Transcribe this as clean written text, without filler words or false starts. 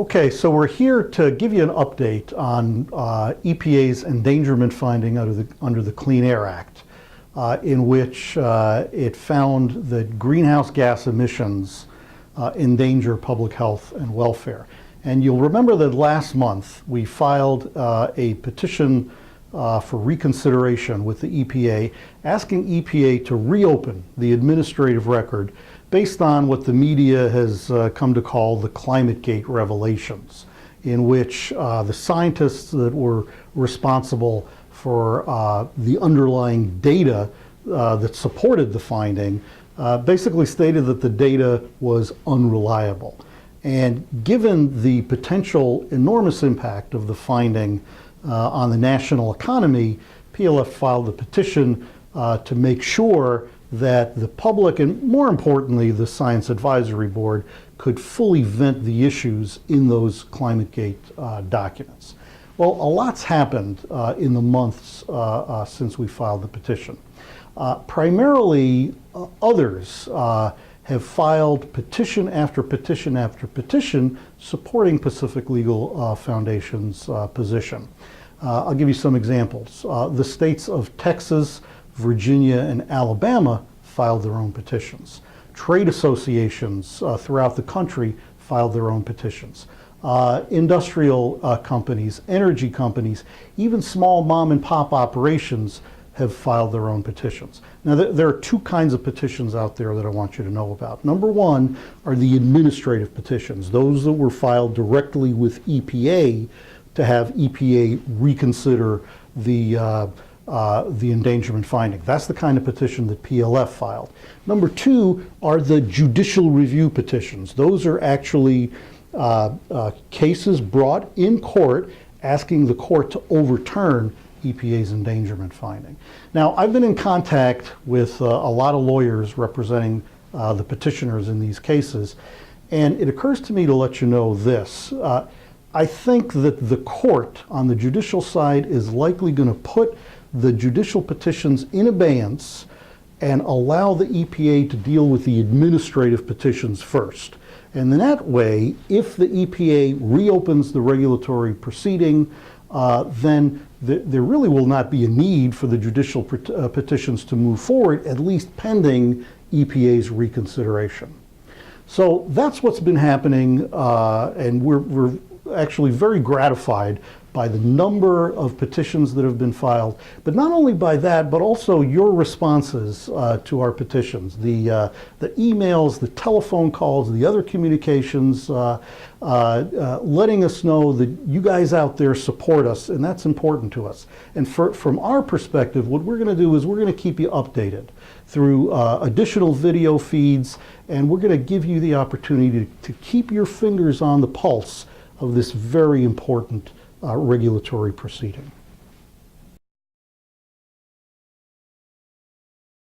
Okay, so we're here to give you an update on EPA's endangerment finding under the Clean Air Act, in which it found that greenhouse gas emissions endanger public health and welfare. And you'll remember that last month we filed a petition for reconsideration with the EPA, asking EPA to reopen the administrative record based on what the media has come to call the Climategate revelations, in which the scientists that were responsible for the underlying data that supported the finding basically stated that the data was unreliable. And given the potential enormous impact of the finding on the national economy, PLF filed a petition to make sure that the public, and more importantly, the Science Advisory Board, could fully vent the issues in those Climategate documents. Well, a lot's happened in the months since we filed the petition. Primarily, others have filed petition after petition after petition supporting Pacific Legal Foundation's position. I'll give you some examples. The states of Texas, Virginia, and Alabama filed their own petitions. Trade associations throughout the country filed their own petitions. Industrial companies, energy companies, even small mom and pop operations have filed their own petitions. Now, there are two kinds of petitions out there that I want you to know about. Number one are the administrative petitions, those that were filed directly with EPA to have EPA reconsider the endangerment finding. That's the kind of petition that PLF filed. Number two are the judicial review petitions. Those are actually cases brought in court asking the court to overturn EPA's endangerment finding. Now, I've been in contact with a lot of lawyers representing the petitioners in these cases, and it occurs to me to let you know this. I think that the court on the judicial side is likely going to put the judicial petitions in abeyance and allow the EPA to deal with the administrative petitions first. And in that way, if the EPA reopens the regulatory proceeding, then there really will not be a need for the judicial petitions to move forward, at least pending EPA's reconsideration. So that's what's been happening, and we're actually very gratified by the number of petitions that have been filed, but not only by that, but also your responses to our petitions, the emails, the telephone calls, the other communications, letting us know that you guys out there support us, and that's important to us. And from our perspective, what we're going to do is we're going to keep you updated through additional video feeds, and we're going to give you the opportunity to keep your fingers on the pulse of this very important regulatory proceeding.